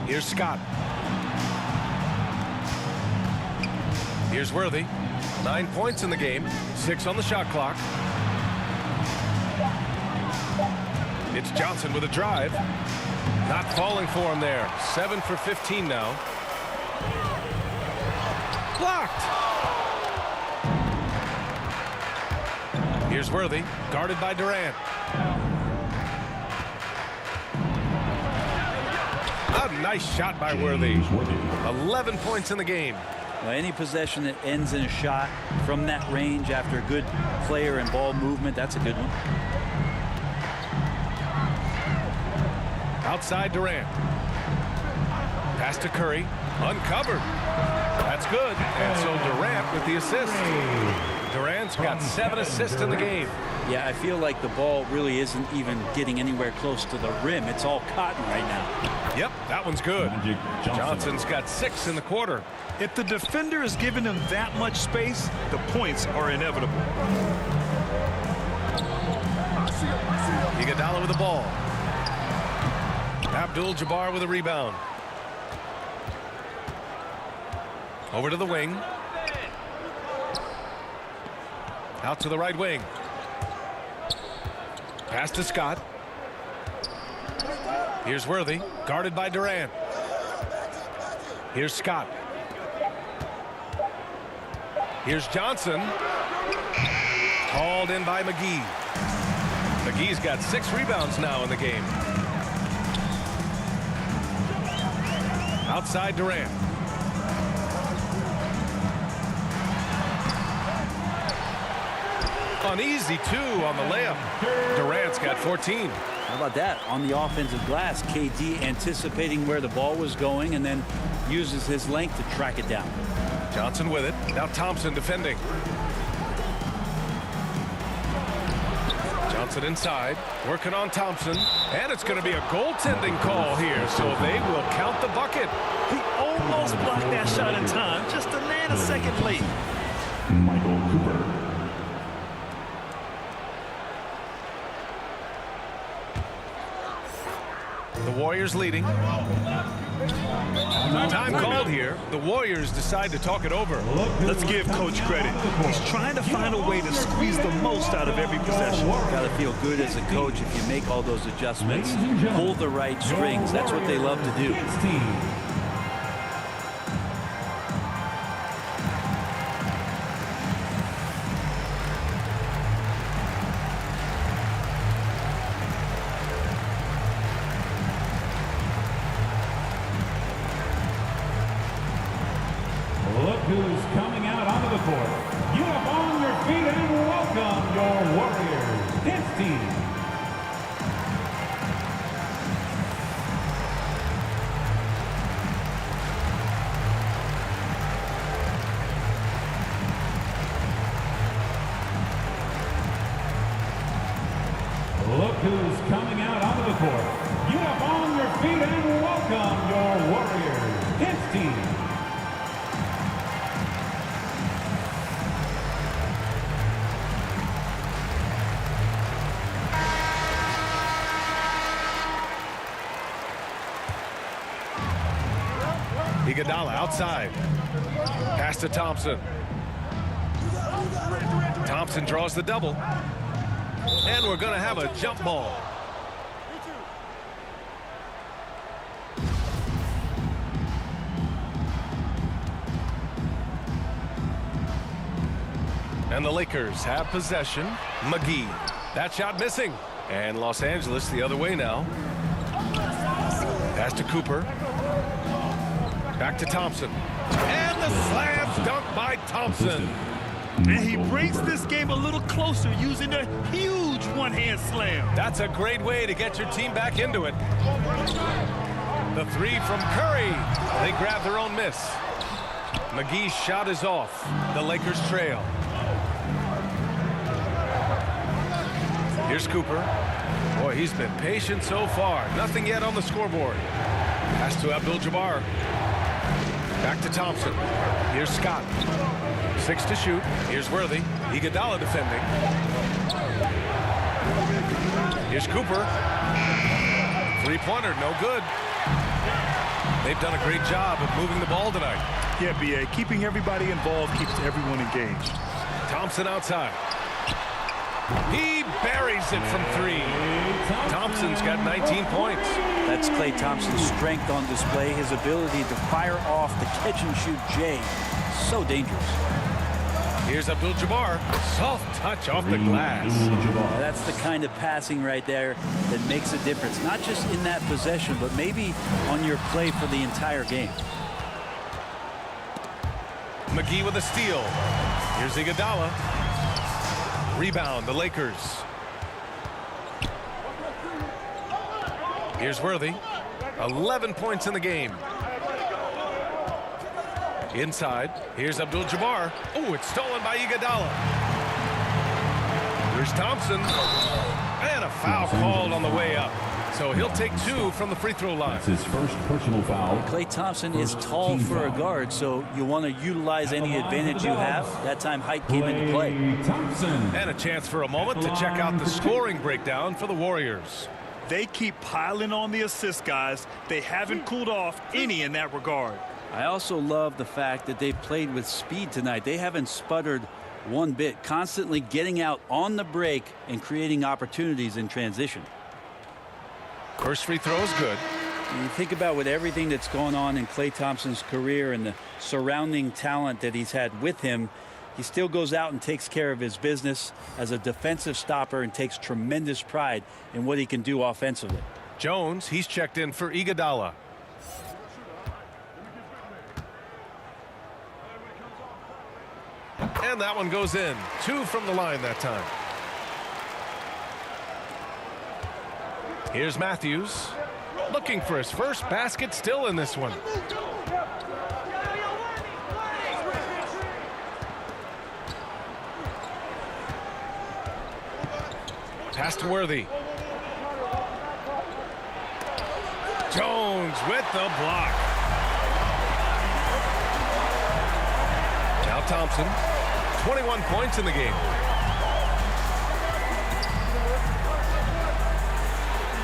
Here's Scott. Here's Worthy. 9 points in the game. 6 on the shot clock. It's Johnson with a drive. Not falling for him there. 7 for 15 now. Blocked. Here's Worthy. Guarded by Durant. A nice shot by Worthy. 11 points in the game. Well, any possession that ends in a shot from that range after a good player and ball movement, that's a good one. Outside Durant. Pass to Curry. Uncovered. That's good. And so Durant with the assist. Durant's got 7 assists in the game. Yeah, I feel like the ball really isn't even getting anywhere close to the rim. It's all cotton right now. Yep, that one's good. Johnson's got 6 in the quarter. If the defender is giving him that much space, the points are inevitable. Iguodala with the ball. Abdul-Jabbar with a rebound. Over to the wing. Out to the right wing. Pass to Scott. Here's Worthy, guarded by Durant. Here's Scott. Here's Johnson. Hauled in by McGee. McGee's got 6 rebounds now in the game. Outside Durant. An easy 2 on the layup. Durant's got 14. How about that? On the offensive glass, KD anticipating where the ball was going and then uses his length to track it down. Johnson with it. Now Thompson defending. Johnson inside, working on Thompson. And it's going to be a goaltending call here, so they will count the bucket. He almost blocked that shot in time, just a nanosecond late. Michael Cooper. The Warriors leading. Time called here. The Warriors decide to talk it over. Let's give Coach credit. He's trying to find a way to squeeze the most out of every possession. Got to feel good as a coach if you make all those adjustments, pull the right strings. That's what they love to do. Look who's coming out onto the court. Get up on your feet and welcome your Warriors dance team. Look who's coming out onto the court. Get up on your feet and welcome your Warriors dance team. Iguodala outside. Pass to Thompson. Thompson draws the double. And we're going to have a jump ball. And the Lakers have possession. McGee. That shot missing. And Los Angeles the other way now. Pass to Cooper. Back to Thompson. And the slam dunk by Thompson. And he brings this game a little closer using a huge one-hand slam. That's a great way to get your team back into it. The three from Curry. They grab their own miss. McGee's shot is off. The Lakers trail. Here's Cooper. Boy, he's been patient so far. Nothing yet on the scoreboard. Pass to Abdul-Jabbar. Back to Thompson. Here's Scott. 6 to shoot. Here's Worthy. Iguodala defending. Here's Cooper. Three-pointer, no good. They've done a great job of moving the ball tonight. Yeah, B.A., keeping everybody involved keeps everyone engaged. Thompson outside. He buries it from 3. Thompson's got 19 points. That's Klay Thompson's strength on display, his ability to fire off the catch-and-shoot J. So dangerous. Here's Abdul-Jabbar. Soft touch off the glass. That's the kind of passing right there that makes a difference, not just in that possession, but maybe on your play for the entire game. McGee with a steal. Here's Iguodala. Rebound, the Lakers. Here's Worthy. 11 points in the game. Inside, here's Abdul-Jabbar. Oh, it's stolen by Iguodala. Here's Thompson. And a foul called on the way up. So he'll take 2 from the free throw line. That's his first personal foul. Klay Thompson is tall for a guard, so you want to utilize any advantage you have. That time height came into play. And a chance for a moment to check out the scoring breakdown for the Warriors. They keep piling on the assist, guys. They haven't cooled off any in that regard. I also love the fact that they played with speed tonight. They haven't sputtered one bit, constantly getting out on the break and creating opportunities in transition. First free throw is good. When you think about with everything that's going on in Klay Thompson's career and the surrounding talent that he's had with him, he still goes out and takes care of his business as a defensive stopper and takes tremendous pride in what he can do offensively. Jones, he's checked in for Iguodala. And that one goes in. 2 from the line that time. Here's Matthews. Looking for his first basket, still in this one. Pass to Worthy. Jones with the block. Now Thompson. 21 points in the game.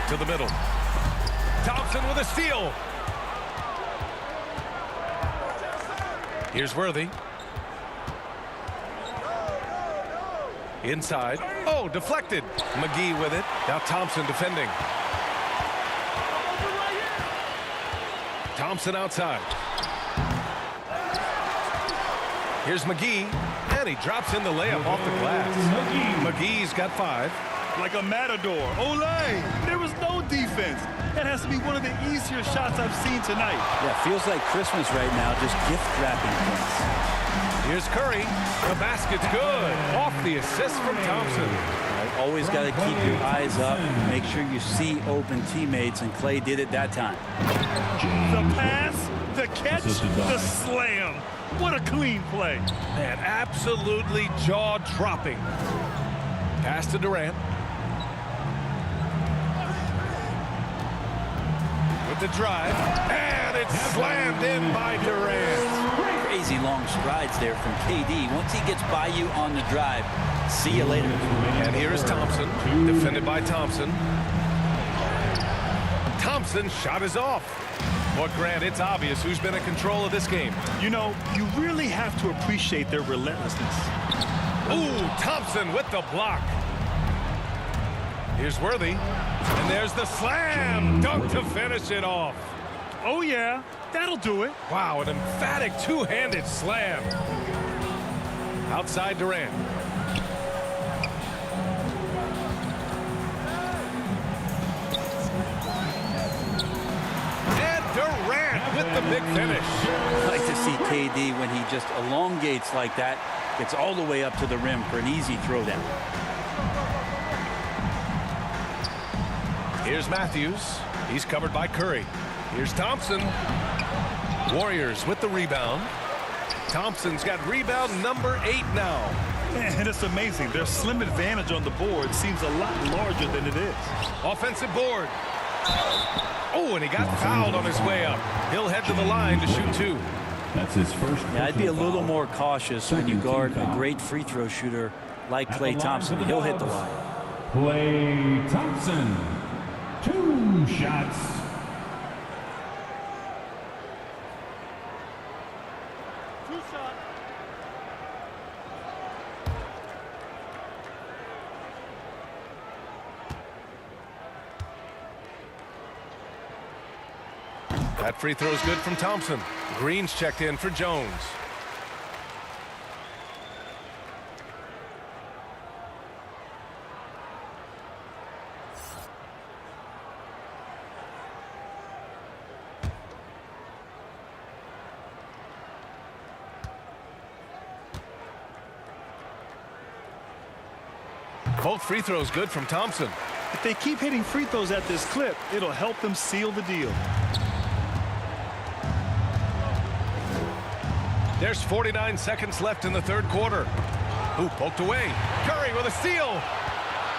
To the middle. Thompson with a steal. Here's Worthy. Inside. Oh, deflected. McGee with it. Now Thompson defending. Thompson outside. Here's McGee, and he drops in the layup off the glass. McGee's got 5. Like a matador. Olé! There was no defense. That has to be one of the easier shots I've seen tonight. Yeah, feels like Christmas right now, just gift wrapping points. Here's Curry. The basket's good. Off the assist from Thompson. Always got to keep your eyes up. Make sure you see open teammates, and Clay did it that time. The pass, the catch, the slam. What a clean play. Man, absolutely jaw-dropping. Pass to Durant. With the drive, and it's slammed in by Durant. Crazy long strides there from KD. Once he gets by you on the drive, see you later. And here is Thompson, defended by Thompson. Thompson's shot is off. But Grant, it's obvious who's been in control of this game. You know, you really have to appreciate their relentlessness. Ooh, Thompson with the block. Here's Worthy. And there's the slam dunk to finish it off. Oh, yeah, that'll do it. Wow, an emphatic two-handed slam. Outside Durant. And Durant with the big finish. I like to see KD when he just elongates like that, gets all the way up to the rim for an easy throwdown. Here's Matthews. He's covered by Curry. Here's Thompson. Warriors with the rebound. Thompson's got rebound number 8 now. And it's amazing. Their slim advantage on the board seems a lot larger than it is. Offensive board. Oh, and he got fouled on his way up. He'll head to the line to shoot 2. That's his first. Yeah, I'd be a little more cautious when you guard a great free throw shooter like Klay Thompson. He'll hit the line. Klay Thompson. 2 shots. That free throw is good from Thompson. Green's checked in for Jones. Both free throws good from Thompson. If they keep hitting free throws at this clip, it'll help them seal the deal. There's 49 seconds left in the third quarter. Ooh, poked away. Curry with a steal.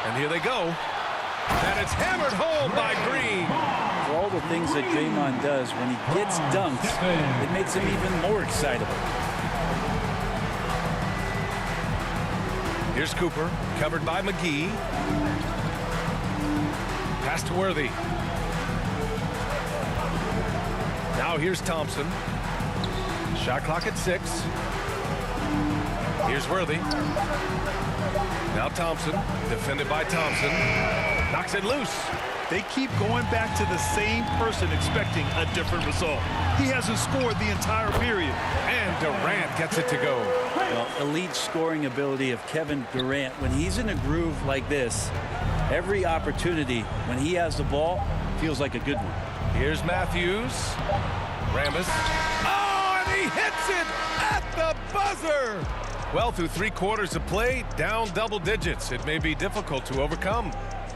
And here they go. And it's hammered home by Green. For all the things that Draymond does, when he gets dunked, it makes him even more excitable. Here's Cooper, covered by McGee. Pass to Worthy. Now here's Thompson. Shot clock at 6. Here's Worthy. Now Thompson, defended by Thompson. Knocks it loose. They keep going back to the same person expecting a different result. He hasn't scored the entire period. And Durant gets it to go. Well, elite scoring ability of Kevin Durant. When he's in a groove like this, every opportunity when he has the ball feels like a good one. Here's Matthews. Rambis. Oh, and he hits it at the buzzer. Well, through 3 quarters of play, down double digits. It may be difficult to overcome.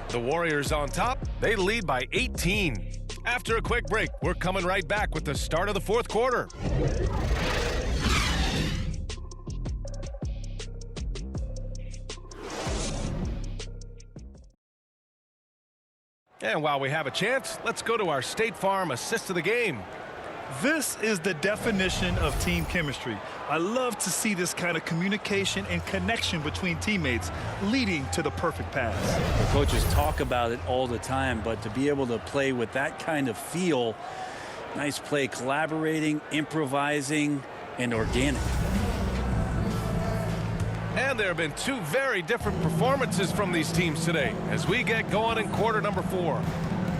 The Warriors on top. They lead by 18. After a quick break, we're coming right back with the start of the fourth quarter. And while we have a chance, let's go to our State Farm assist of the game. This is the definition of team chemistry. I love to see this kind of communication and connection between teammates leading to the perfect pass. The coaches talk about it all the time, but to be able to play with that kind of feel, nice play, collaborating, improvising, and organic. And there have been two very different performances from these teams today as we get going in quarter number 4.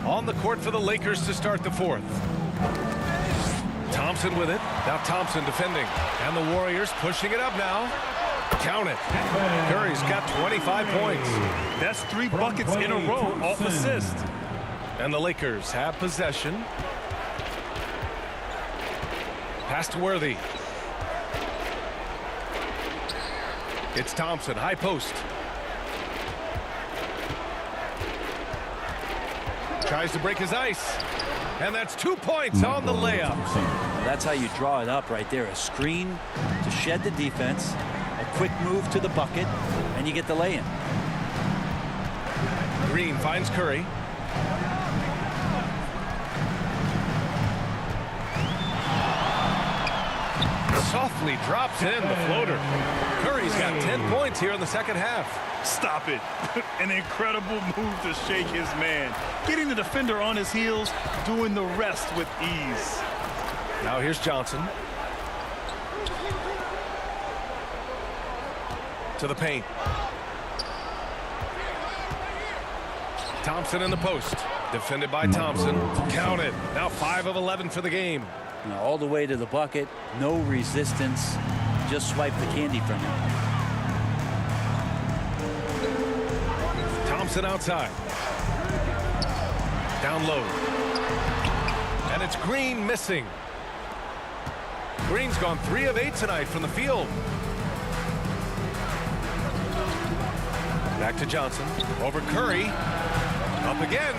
On the court for the Lakers to start the 4th. Thompson with it. Now Thompson defending. And the Warriors pushing it up now. Count it. Curry's got 25 points. That's 3 buckets in a row off assist. And the Lakers have possession. Pass to Worthy. It's Thompson, high post. Tries to break his ice. And that's 2 points on the layup. That's how you draw it up right there. A screen to shed the defense, a quick move to the bucket, and you get the lay-in. Green finds Curry. Softly drops in the floater. Curry's got 10 points here in the second half. Stop it. An incredible move to shake his man. Getting the defender on his heels, doing the rest with ease. Now here's Johnson. To the paint. Thompson in the post. Defended by Thompson. Count it. Now 5 of 11 for the game. All the way to the bucket, no resistance, just swipe the candy from him. Thompson outside. Down low. And it's Green missing. Green's gone 3 of 8 tonight from the field. Back to Johnson. Over Curry. Up again.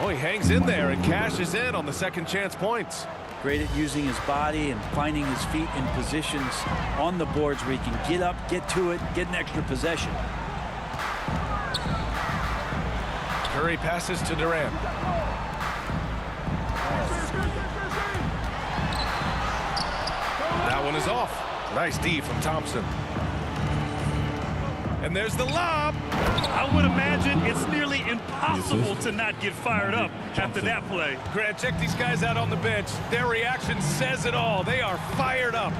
Oh, he hangs in there and cashes in on the second chance points. Great at using his body and finding his feet in positions on the boards where he can get up, get to it, get an extra possession. Curry passes to Durant. That one is off. Nice D from Thompson. And there's the lob. I would imagine it's nearly impossible to not get fired up after that play. Grant, check these guys out on the bench. Their reaction says it all. They are fired up.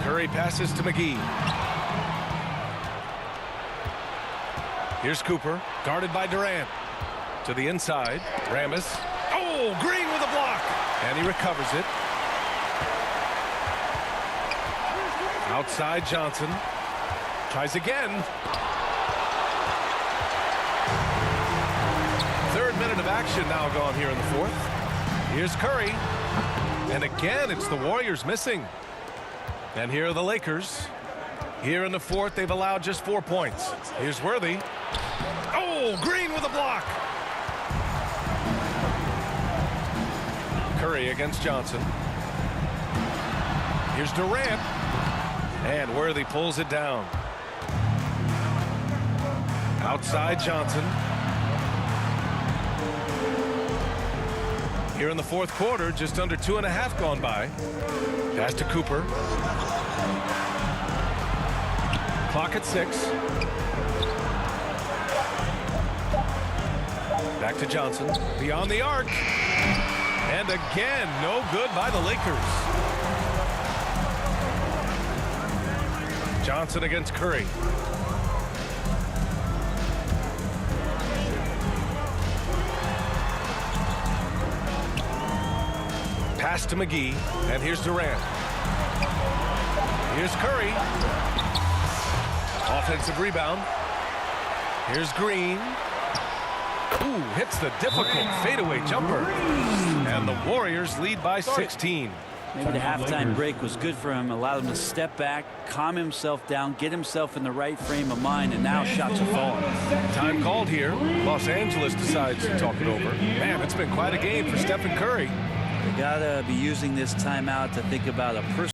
Curry passes to McGee. Here's Cooper, guarded by Durant. To the inside, Ramis. Oh, Green with a block. And he recovers it. Outside Johnson. Tries again. 3rd minute of action now gone here in the 4th. Here's Curry. And again, it's the Warriors missing. And here are the Lakers. Here in the 4th, they've allowed just 4 points. Here's Worthy. Oh, Green with a block. Curry against Johnson. Here's Durant. And Worthy pulls it down. Outside Johnson. Here in the 4th quarter, just under 2.5 gone by. Pass to Cooper. Clock at 6. Back to Johnson. Beyond the arc. And again, no good by the Lakers. Johnson against Curry. Pass to McGee, and here's Durant. Here's Curry. Offensive rebound. Here's Green. Ooh, hits the difficult fadeaway jumper. And the Warriors lead by 16. Maybe the halftime break was good for him, allowed him to step back, calm himself down, get himself in the right frame of mind, and now shots are falling. Time called here. Los Angeles decides to talk it over. Man, it's been quite a game for Stephen Curry. You gotta be using this timeout to think about a person.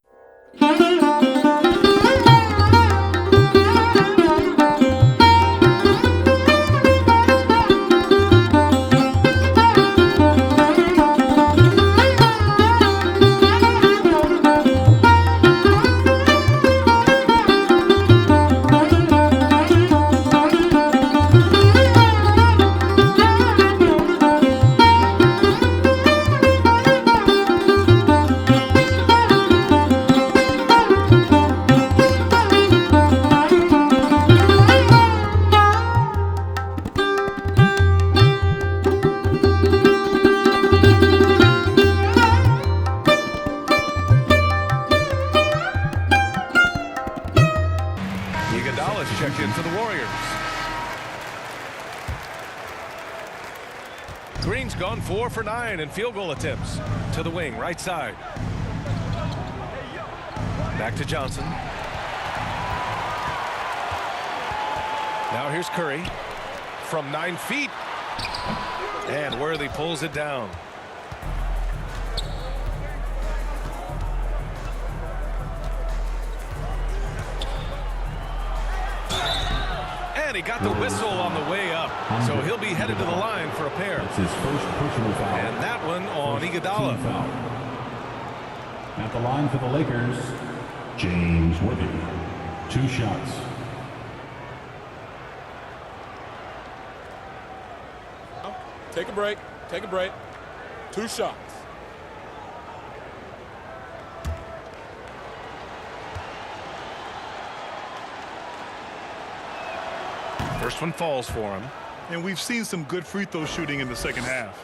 check in for the Warriors. Green's gone 4 for 9 in field goal attempts. To the wing, right side. Back to Johnson. Now here's Curry from 9 feet. And Worthy pulls it down. And he got the whistle on the way up. So he'll be headed to the line for a pair. It's his first personal foul. And that one on Iguodala. At the line for the Lakers, James Worthy. 2 shots. Take a break. Take a break. 2 shots. First one falls for him. And we've seen some good free throw shooting in the second half.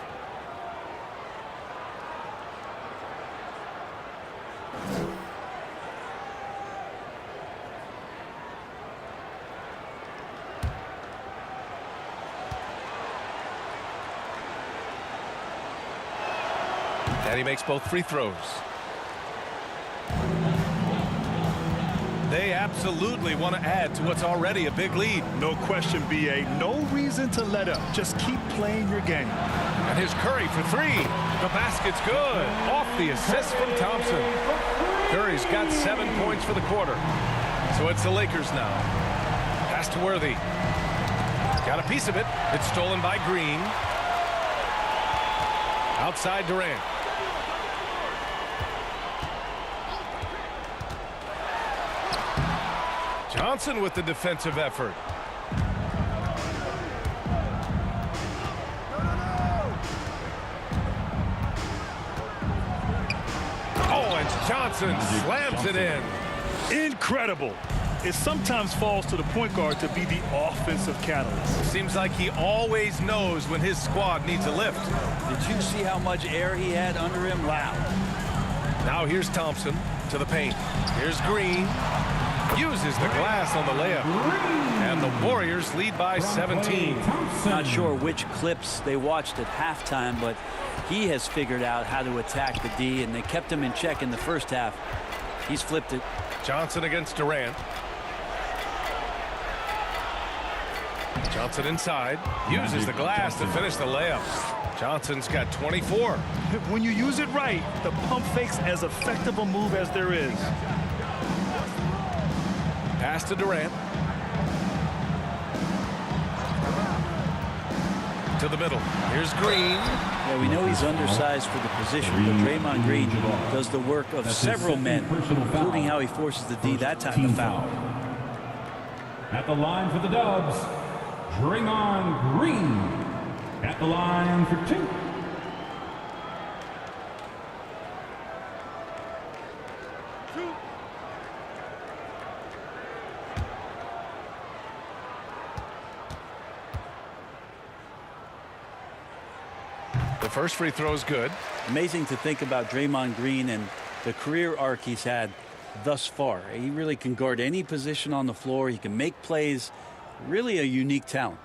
And he makes both free throws. They absolutely want to add to what's already a big lead. No question, B.A. No reason to let up. Just keep playing your game. And here's Curry for 3. The basket's good. Off the assist from Thompson. Curry's got 7 points for the quarter. So it's the Lakers now. Pass to Worthy. Got a piece of it. It's stolen by Green. Outside Durant. Johnson with the defensive effort. Oh, and Johnson slams it in. Incredible. It sometimes falls to the point guard to be the offensive catalyst. Seems like he always knows when his squad needs a lift. Did you see how much air he had under him? Wow. Now here's Thompson to the paint. Here's Green. Uses the glass on the layup. And the Warriors lead by 17. Not sure which clips they watched at halftime, but he has figured out how to attack the D, and they kept him in check in the first half. He's flipped it. Johnson against Durant. Johnson inside. Uses the glass to finish the layup. Johnson's got 24. When you use it right, the pump fake's as effective a move as there is. Pass to Durant. To the middle. Here's Green. Yeah, we know he's undersized for the position, but Draymond Green does the work of several men, including how he forces the D that time to foul. At the line for the Dubs, Draymond Green. At the line for 2. The first free throw is good. Amazing to think about Draymond Green and the career arc he's had thus far. He really can guard any position on the floor. He can make plays. Really a unique talent.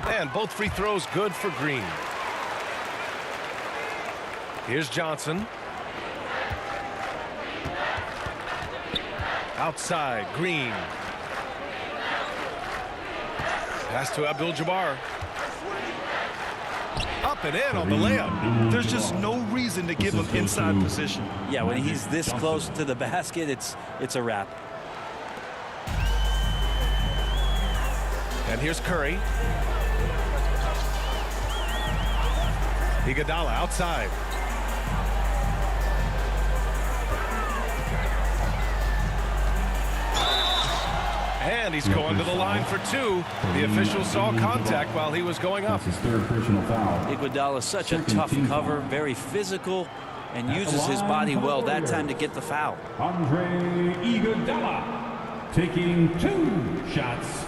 And both free throws good for Green. Here's Johnson. Outside, Green. Pass to Abdul-Jabbar. Up and in on the layup. There's just no reason to give him inside position. Yeah, when he's this close to the basket, it's a wrap. And here's Curry. Iguodala outside. And he's going to the line for 2. The official saw contact while he was going up. That's his 3rd personal foul. Iguodala is such a tough cover, very physical, and uses his body well that time to get the foul. Andre Iguodala taking 2 shots.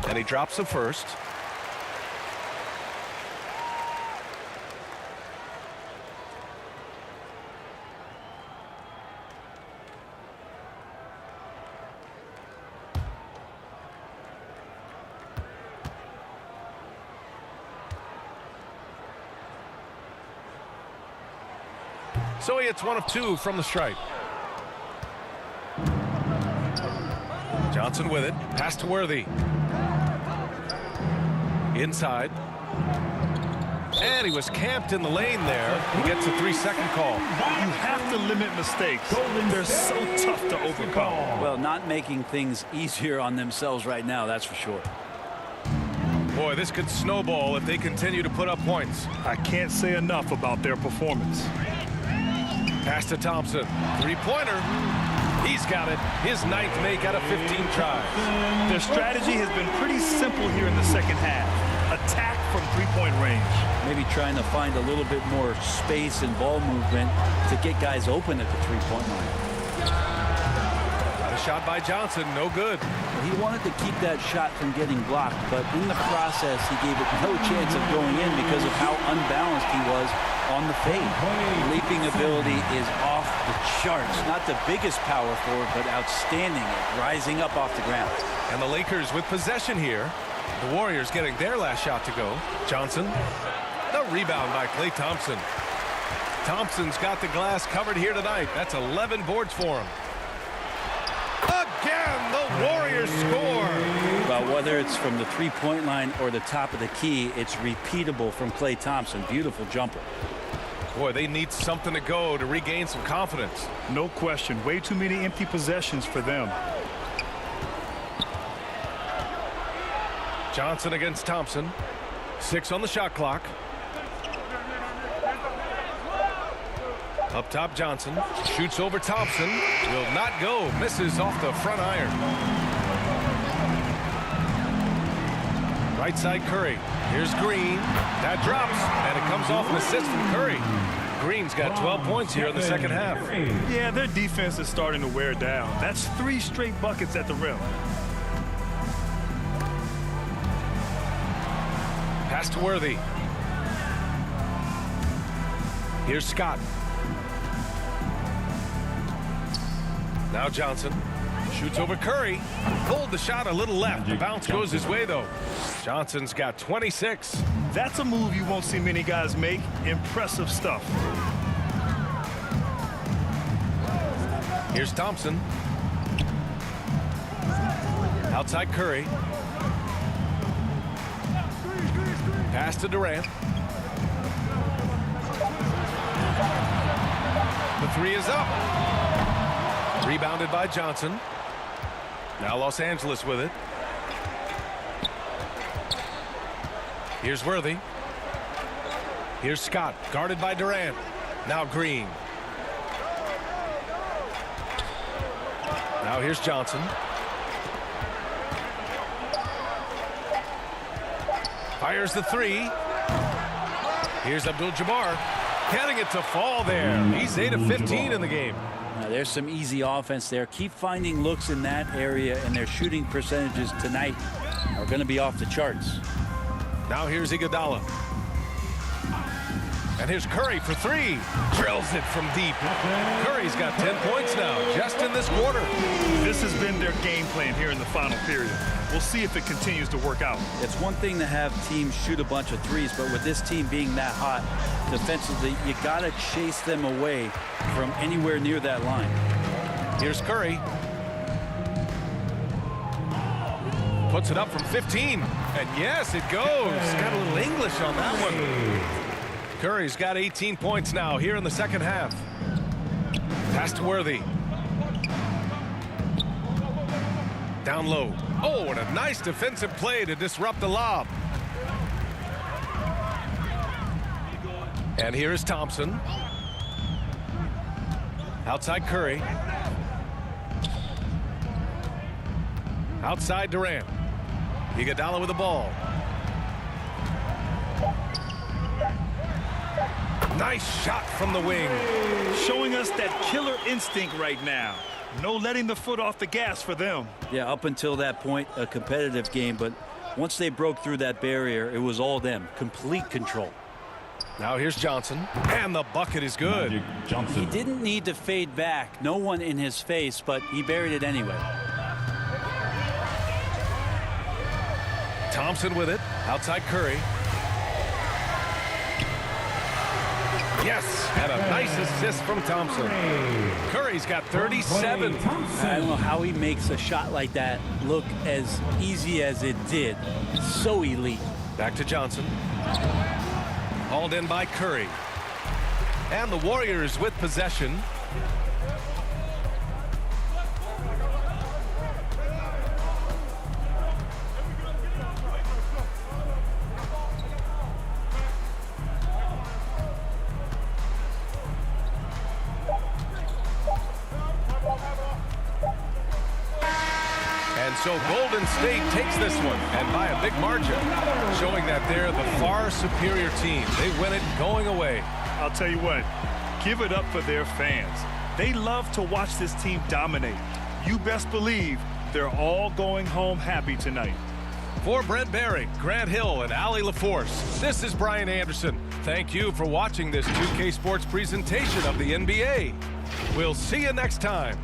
And he drops the first. So he hits 1 of 2 from the stripe. Johnson with it. Pass to Worthy. Inside. And he was camped in the lane there. He gets a 3-second call. You have to limit mistakes. They're so tough to overcome. Well, not making things easier on themselves right now, that's for sure. Boy, this could snowball if they continue to put up points. I can't say enough about their performance. Pass to Thompson. 3-pointer. He's got it. His 9th make out of 15 tries. Their strategy has been pretty simple here in the second half. Attack from 3-point range. Maybe trying to find a little bit more space and ball movement to get guys open at the 3-point line. Got a shot by Johnson. No good. He wanted to keep that shot from getting blocked, but in the process, he gave it no chance of going in because of how unbalanced he was on the fade. Leaping ability is off the charts. Not the biggest power forward, but outstanding at rising up off the ground. And the Lakers with possession here. The Warriors getting their last shot to go. Johnson. The rebound by Klay Thompson. Thompson's got the glass covered here tonight. That's 11 boards for him. Again, the Warriors score. Well, whether it's from the 3-point line or the top of the key, it's repeatable from Klay Thompson. Beautiful jumper. Boy, they need something to go to regain some confidence. No question. Way too many empty possessions for them. Johnson against Thompson. 6 on the shot clock. Up top, Johnson. Shoots over Thompson. Will not go. Misses off the front iron. Right side, Curry. Here's Green. That drops, and it comes off an assist from Curry. Green's got 12 points here in the second half. Yeah, their defense is starting to wear down. That's 3 straight buckets at the rim. Pass to Worthy. Here's Scott. Now Johnson shoots over Curry. Pulled the shot a little left. The bounce goes his way, though. Johnson's got 26. That's a move you won't see many guys make. Impressive stuff. Here's Thompson. Outside Curry. Pass to Durant. The 3 is up. Rebounded by Johnson. Now Los Angeles with it. Here's Worthy. Here's Scott, guarded by Durant. Now Green. Now here's Johnson. Fires the 3. Here's Abdul-Jabbar. Getting it to fall there. He's 8 of 15 in the game. Now, there's some easy offense there. Keep finding looks in that area, and their shooting percentages tonight are going to be off the charts. Now here's Iguodala. And here's Curry for 3. Drills it from deep. Curry's got 10 points now, just in this quarter. This has been their game plan here in the final period. We'll see if it continues to work out. It's one thing to have teams shoot a bunch of 3s, but with this team being that hot defensively, you got to chase them away from anywhere near that line. Here's Curry. Puts it up from 15. And yes, it goes. Got a little English on that one. Curry's got 18 points now here in the second half. Pass to Worthy. Down low. Oh, and a nice defensive play to disrupt the lob. And here is Thompson. Outside Curry. Outside Durant. Iguodala with the ball. Nice shot from the wing. Showing us that killer instinct right now. No letting the foot off the gas for them. Yeah, up until that point, a competitive game, but Once they broke through that barrier, it was all them. Complete control. Now here's Johnson, and the bucket is good. Magic Johnson. He didn't need to fade back. No one in his face, but he buried it anyway. Thompson with it, outside Curry. Yes, and a nice assist from Thompson. Curry's got 37. I don't know how he makes a shot like that look as easy as it did. So elite. Back to Johnson. Hauled in by Curry. And the Warriors with possession. And so Golden State takes this one, and by a big margin, showing that they're the far superior team. They win it going away. I'll tell you what, give it up for their fans. They love to watch this team dominate. You best believe they're all going home happy tonight. For Brent Barry, Grant Hill, and Allie LaForce, this is Brian Anderson. Thank you for watching this 2K Sports presentation of the NBA. We'll see you next time.